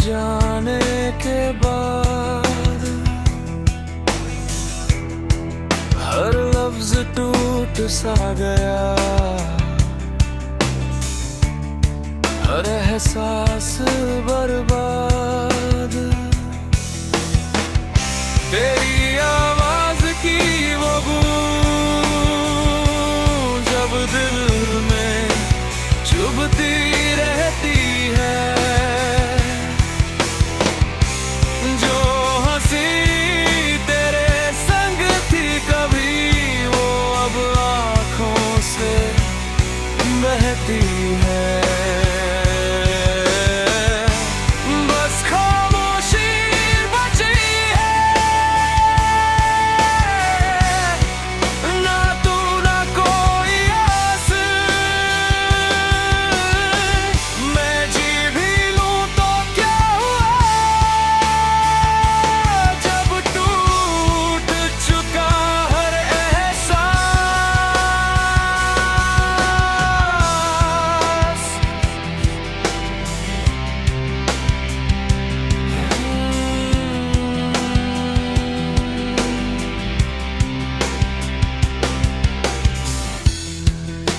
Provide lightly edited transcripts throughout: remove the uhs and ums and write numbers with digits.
जाने के बाद हर लफ्ज टूट सा गया, हर एहसास बर्बाद। तेरी आवाज की वो गूंज जब दिल में चुभती रहती है, जो हंसी तेरे संग थी कभी वो अब आंखों से बहती है।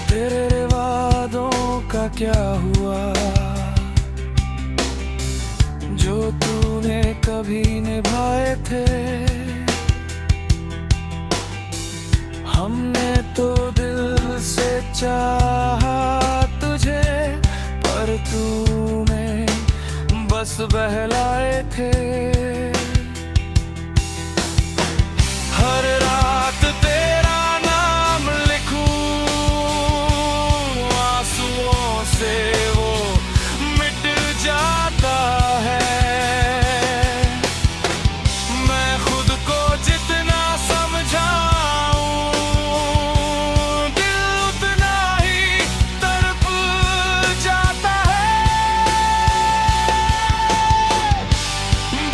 तेरे वादों का क्या हुआ जो तूने कभी निभाए थे? हमने तो दिल से चाहा तुझे, पर तूने बस बहलाए थे। हर रात तेरा नाम लिखूं आंसुओं से वो मिट जाता है। मैं खुद को जितना समझाऊं दिल उतना ही तड़प जाता है।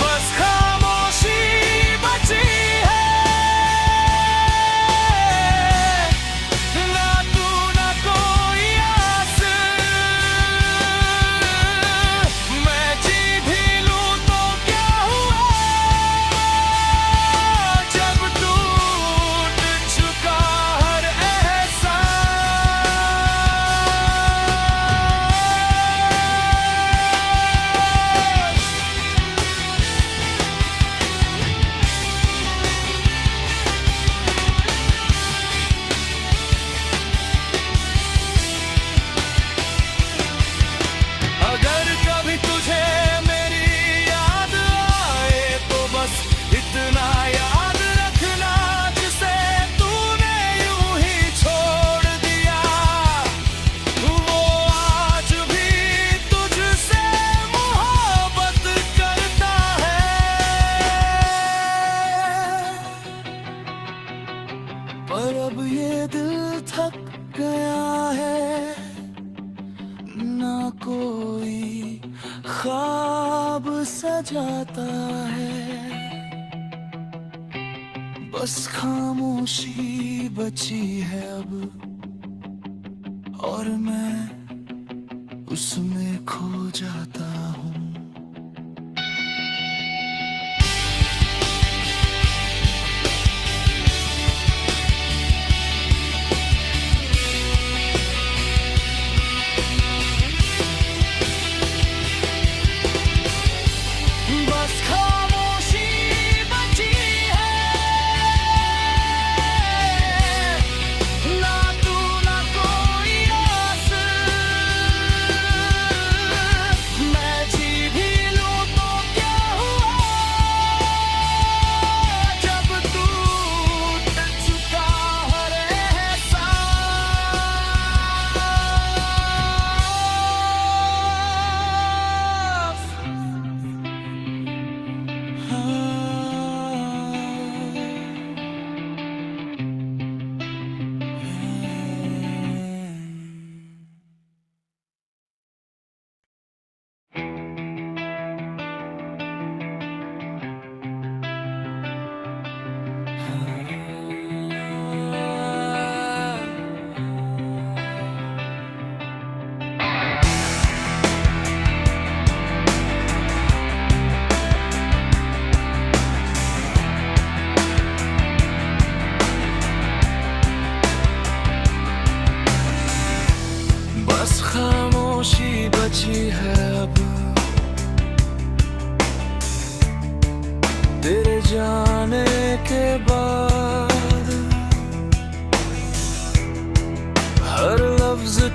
बस खामोशी बची पर अब ये दिल थक गया है, ना कोई ख्वाब सजाता है। बस खामोशी बची है अब और मैं उसमें खो जाता हूँ।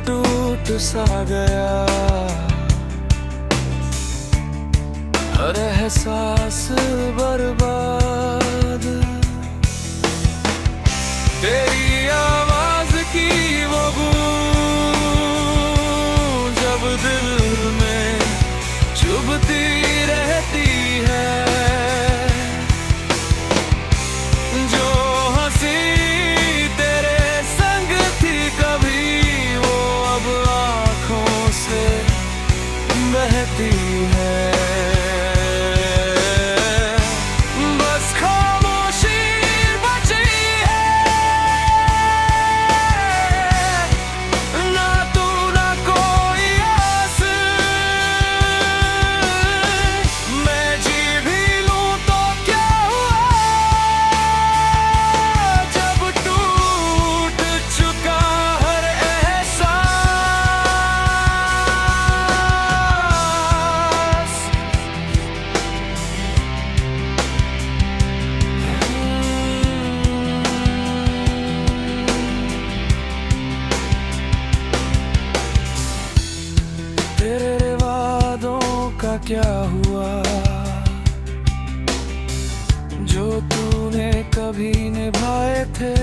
टूट सा गया, हर एहसास बर्बाद। तेरी आवाज की वो गूंज जब दिल में चुभती रहती है, जो हंसी तेरे संग थी कभी वो अब आँखों से बहती है। बस खामोशी बची है, ना तू ना कोई आस। मैं जी भी लूं तो क्या हुआ, जब टूट चुका हर एहसास। तेरे वादों का क्या हुआ, जो तूने कभी निभाए थे।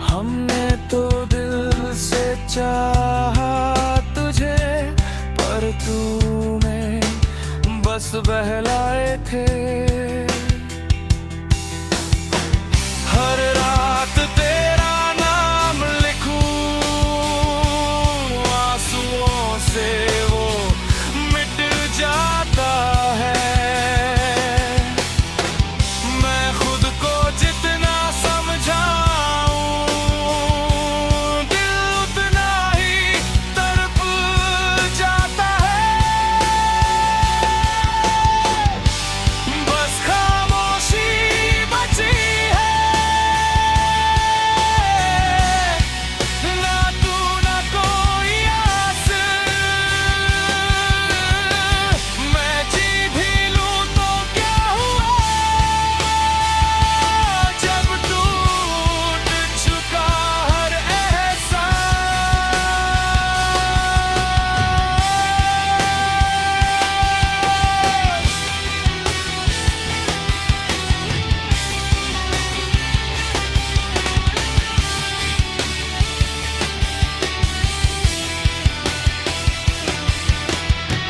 हमने तो दिल से चाहा तुझे, पर तूने बस बहलाए थे। हर रात तेरा नाम लिखूं आंसुओं से वो मिट जाता है। मैं खुद को जितना समझाऊं दिल उतना ही तड़प जाता है। बस खामोशी बची है, ना तू ना कोई आस। मैं जी भी लूं तो क्या हुआ, जब टूट चुका हर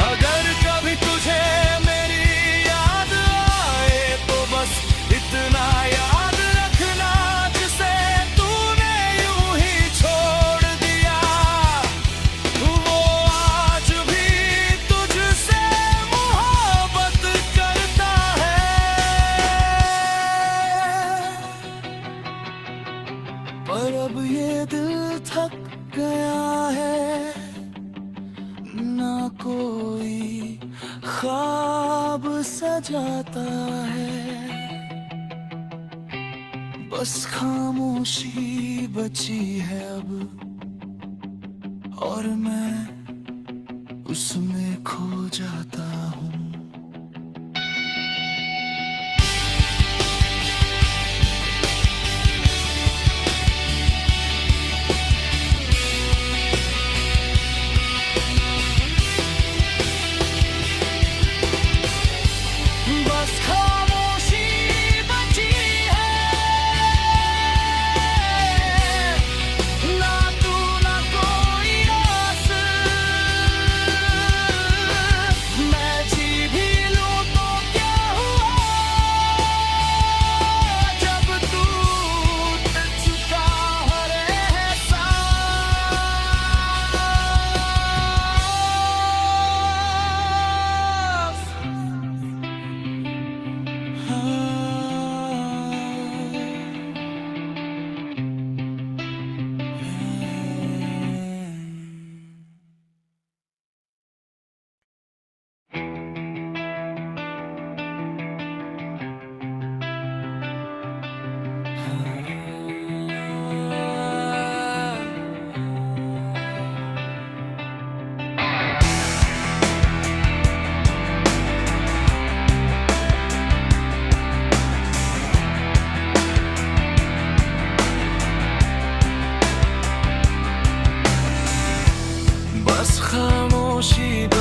अगर कभी तुझे मेरी याद आए तो बस इतना याद रखना, जिसे तूने यूं ही छोड़ दिया वो आज भी तुझसे मोहब्बत करता है। पर अब ये दिल थक गया है, ना कोई ख्वाब सजाता है। बस खामोशी बची है अब, और मैं उसमें खो जाता हूँ। बस खामोशी बची है, ना तू ना कोई आस। मैं जी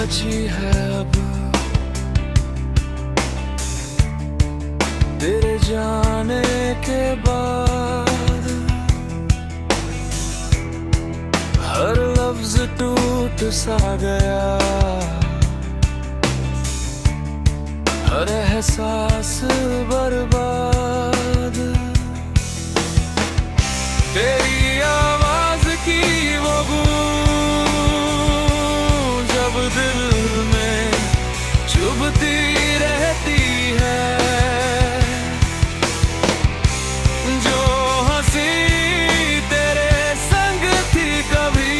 बची है अब तेरे जाने के बाद। हर लफ्ज टूट सा गया, हर एहसास बर्बाद। तेरी आवाज की वो गूंज जब दिल में चुभती रहती है। जो हंसी तेरे संग थी कभी,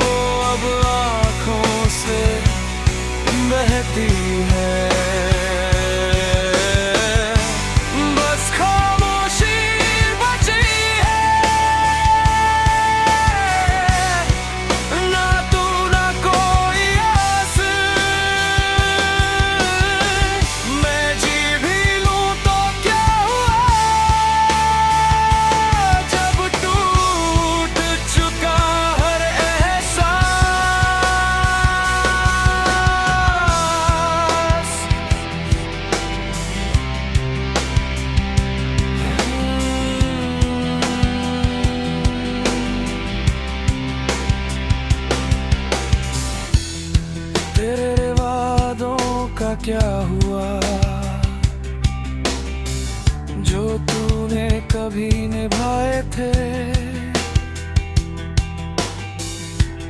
वो अब आंखों से बहती है। तेरे वादों का क्या हुआ जो तूने कभी निभाए थे?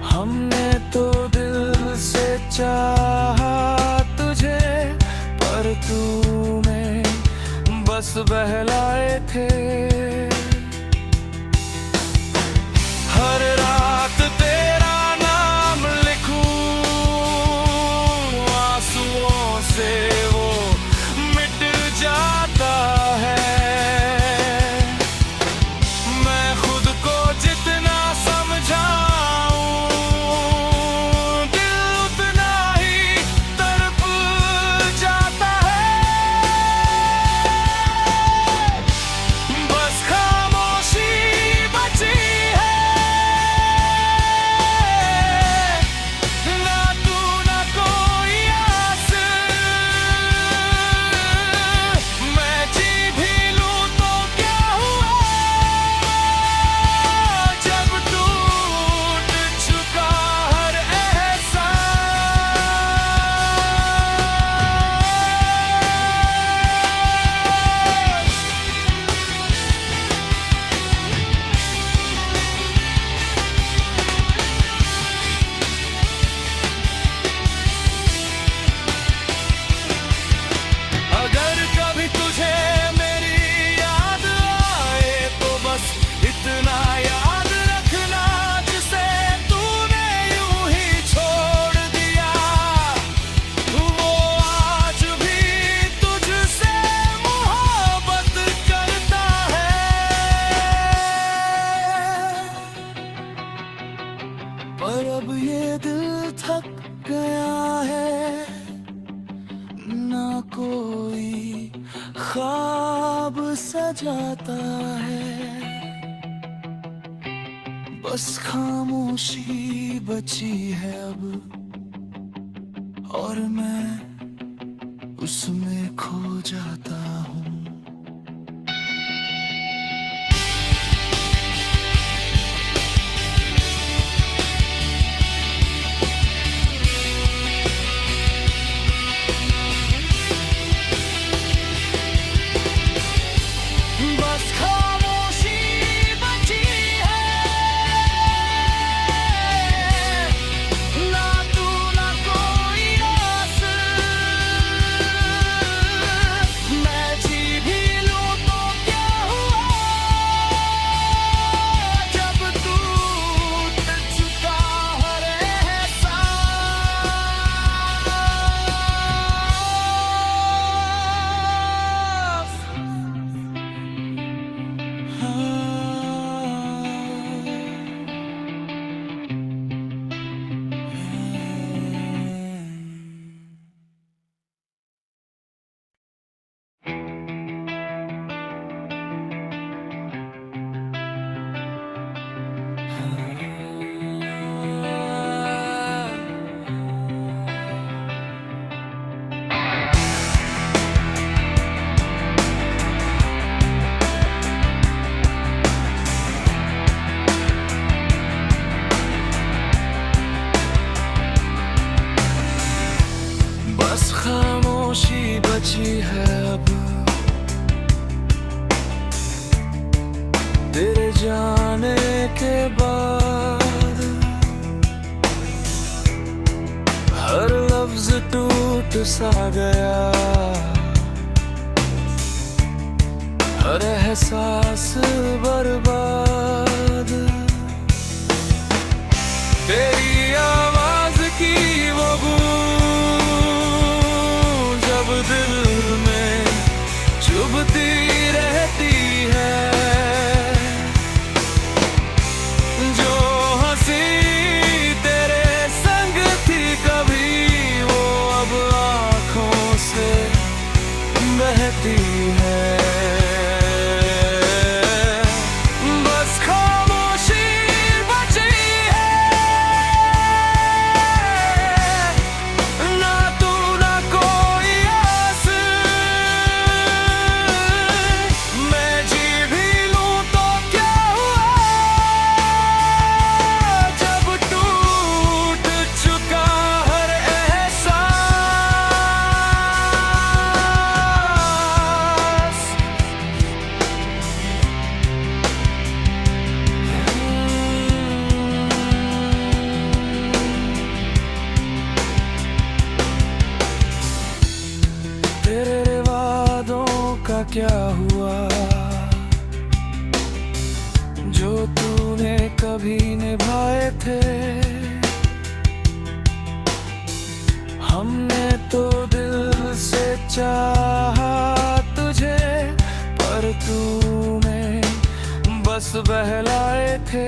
हमने तो दिल से चाहा तुझे, पर तूने बस बहलाए थे। हर रात तेरा नाम लिखूं आंसुओं से, वो मिट जाता है। मैं खुद को जितना समझाऊं, दिल उतना ही तड़प जाता है। बस खामोशी बची है, ना तू ना कोई आस। मैं जी भी लूं तो क्या हुआ जब टूट चुका हर अगर कभी तुझे मेरी याद आए तो बस इतना याद रखना, जिसे तूने यूं ही छोड़ दिया, वो आज भी तुझसे मोहब्बत करता है। पर अब ये दिल थक गया है, ना कोई ख्वाब सजाता है। बस खामोशी बची है अब, और मैं उसमें खो जाता हूँ। बस खामोशी बची है, ना तू ना कोई आस। मैं जी भी लूं तो क्या हुआ जब टूट चुका हर एहसास। सा गया, हर एहसास बर्बाद। तेरी आवाज की वो गूंज जब दिल में चुभती रहती है। जो हंसी तेरे संग थी कभी, वो अब आँखों से बहती है। बस खामोशी बची है, ना तू ना कोई आस। मैं जी भी लूं तो क्या हुआ, जब टूट चुका हर एहसास। तेरे वादों का क्या हुआ, जो तूने कभी निभाए थे। हमने तो दिल से चाहा तुझे, पर तूने बस बहलाए थे।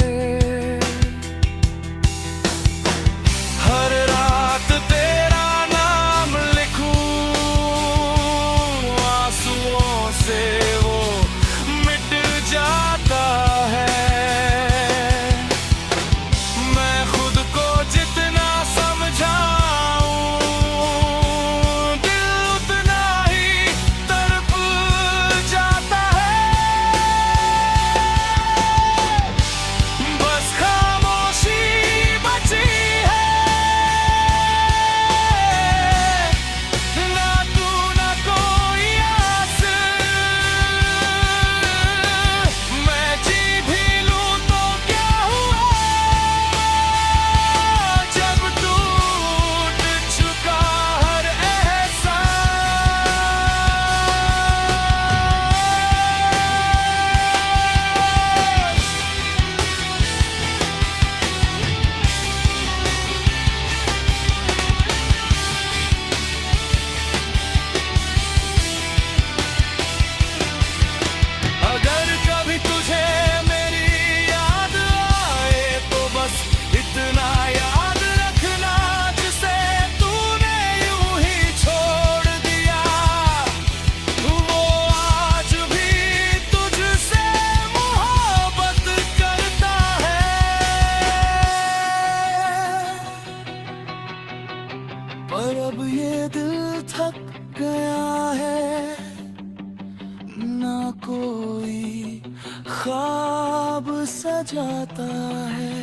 हर रात तेरा नाम लिखूं आंसुओं से, वो मिट जाता है। मैं खुद को जितना समझाऊं, दिल उतना ही तड़प जाता है। बस खामोशी बची है, ना तू ना कोई आस। मैं जी भी लूं तो क्या हुआ, जब टूट चुका हर एहसास। अगर कभी तुझे मेरी याद आए, तो बस इतना याद रखना, जिसे तूने यूं ही छोड़ दिया, वो आज भी तुझसे मोहब्बत करता है। पर अब ये दिल थक गया है, ना कोई ख्वाब सजाता है।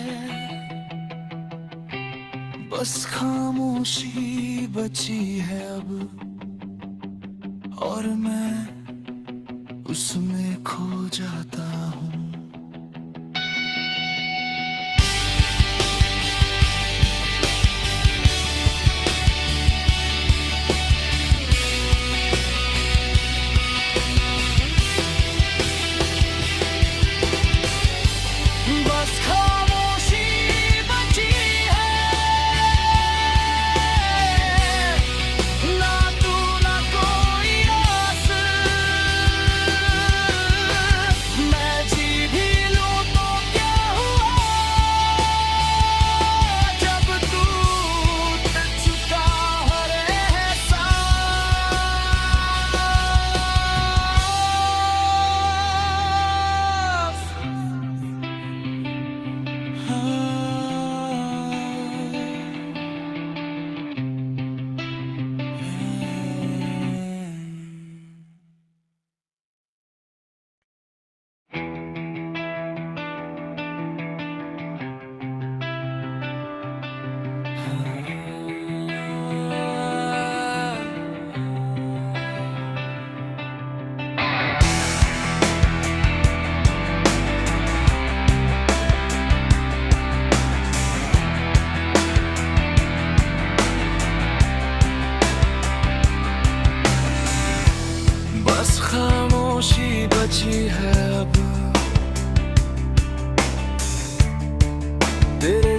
बस खामोशी बची है अब, और मैं उसमें खो जाता हूँ। बस खामोशी बची है, ना तू ना कोई आस। मैं जी भी लूं तो क्या हुआ, जब टूट चुका हर एहसास।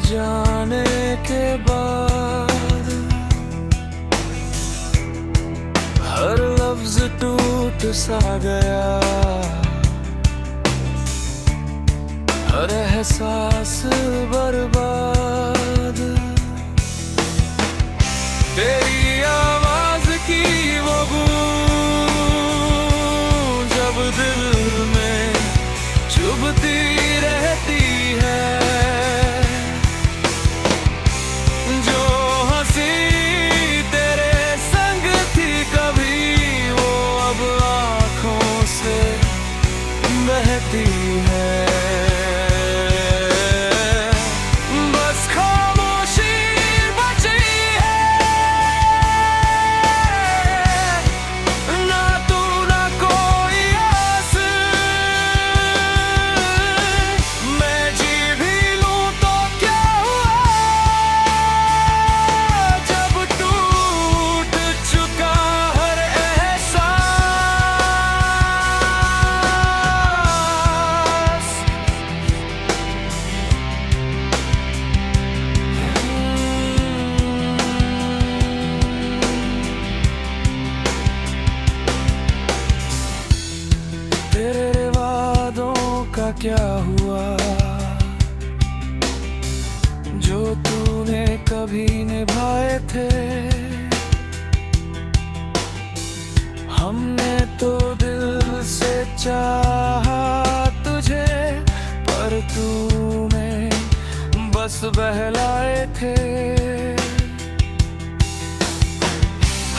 जाने के बाद हर लफ्ज टूट सा गया, हर एहसास बर्बाद। तेरी आवाज की वो गूंज जब दिल में चुभती रहती है, जो हंसी तेरे संग थी कभी वो अब आँखों से बहती है। बस खामोशी बची है, ना तू ना कोई आस। मैं जी भी लूं तो क्या हुआ, जब टूट चुका हर एहसास। तेरे वादों का क्या हुआ, जो तूने कभी निभाए थे। हमने तो दिल से चाहा तुझे, पर तूने बस बहलाए थे।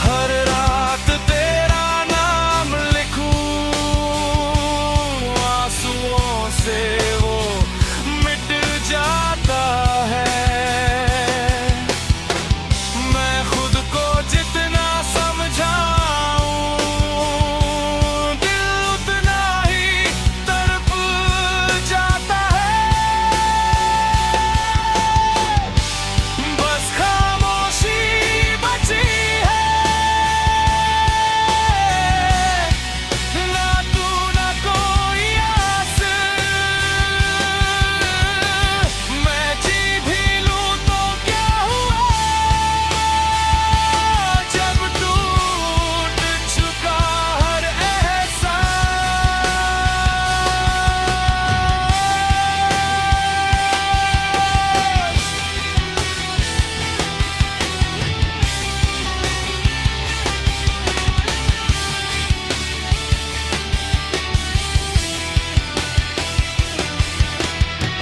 हर रात तेरा नाम लिखूं आंसुओं से वो मिट जाता है। मैं खुद को जितना समझाऊं दिल उतना ही तड़प जाता है। बस खामोशी बची है, ना तू ना कोई आस। मैं जी भी लूं तो क्या हुआ, जब टूट चुका हर एहसास।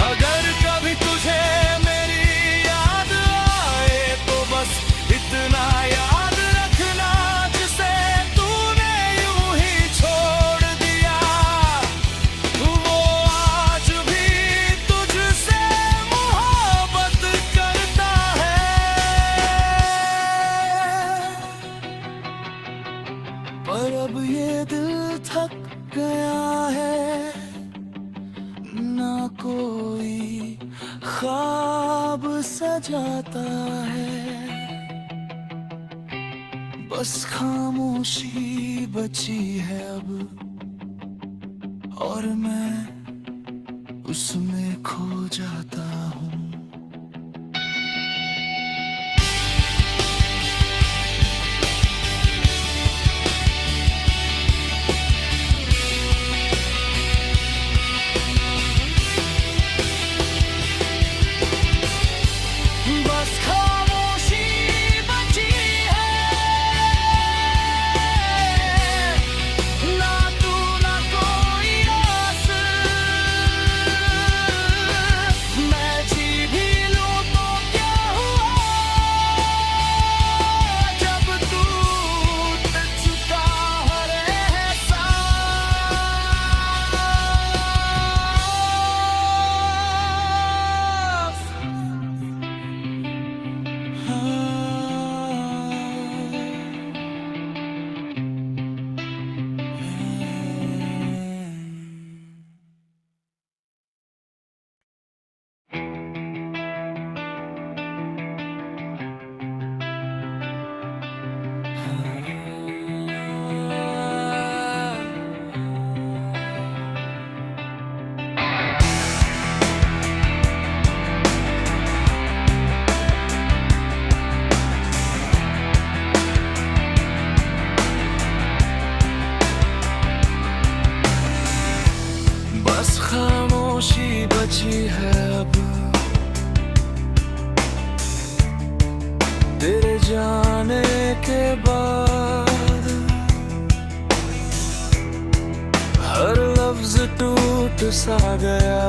अगर कभी तुझे मेरी याद आए तो बस इतना याद रखना, जिसे तूने यूं ही छोड़ दिया वो आज भी तुझसे मोहब्बत करता है। पर अब ये दिल थक गया है, ना कोई ख्वाब सजाता है। बस खामोशी बची है अब, और मैं उसमें खो जाता हूँ। बस खामोशी बची है, ना तू ना कोई आस। मैं बाद हर लफ्ज टूट सा गया,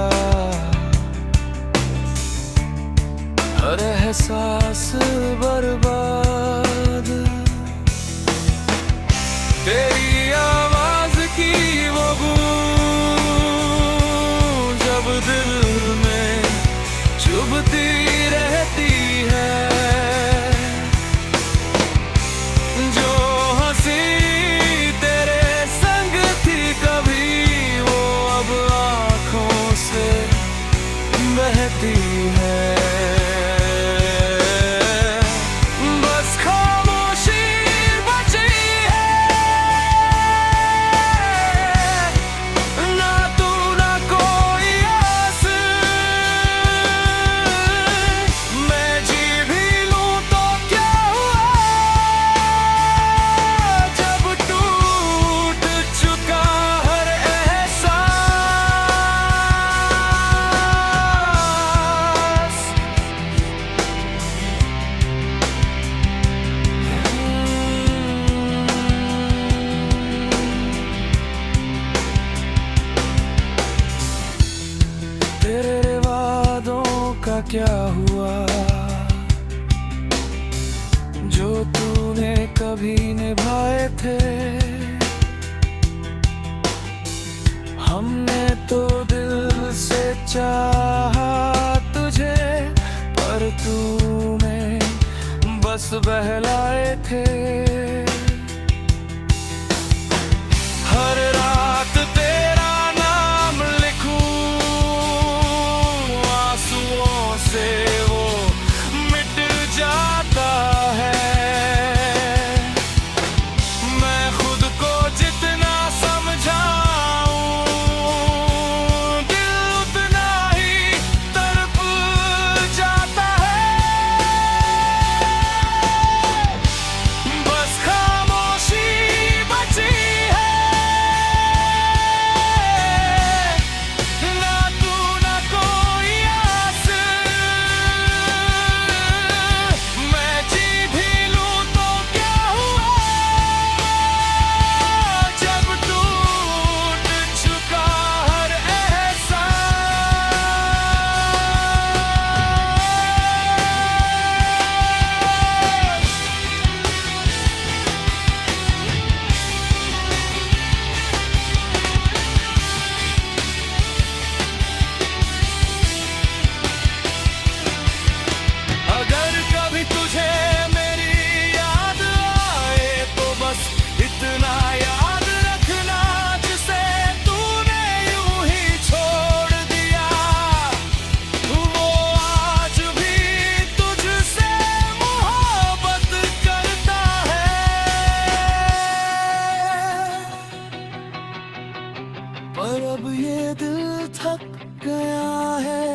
हर एहसास बर्बाद। तेरी आवाज की वो गूंज जब दिल में चुभती रहती है, जो हंसी तेरे संग थी कभी वो अब आंखों से बहती है। तेरे वादों का क्या हुआ जो तूने कभी निभाए थे? हमने तो दिल से चाहा तुझे, पर तूने बस बहलाए थे। हर रात तेरा नाम लिखूं आंसुओं से वो मिट जाता है। मैं खुद को जितना समझाऊं दिल उतना ही तड़प जाता है। बस खामोशी बची है, ना तू ना कोई आस। मैं जी भी लूं तो क्या हुआ जब टूट चुका हर अगर कभी तुझे मेरी याद आए तो बस इतना याद रखना, जिसे तूने यूं ही छोड़ दिया वो आज भी तुझसे मोहब्बत करता है। पर अब ये दिल थक गया है,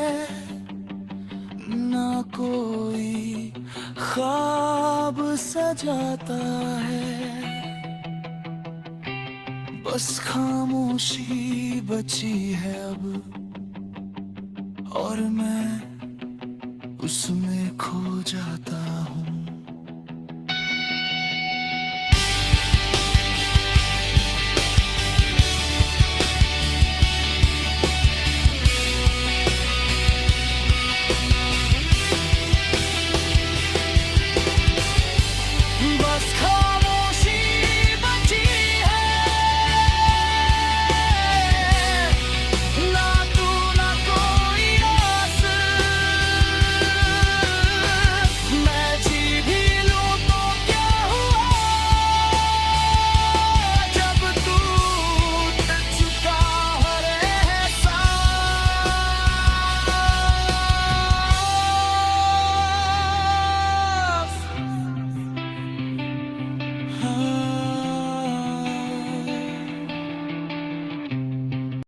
ना कोई ख्वाब सजाता है। बस खामोशी बची है अब, और मैं उसमें खो जाता हूँ।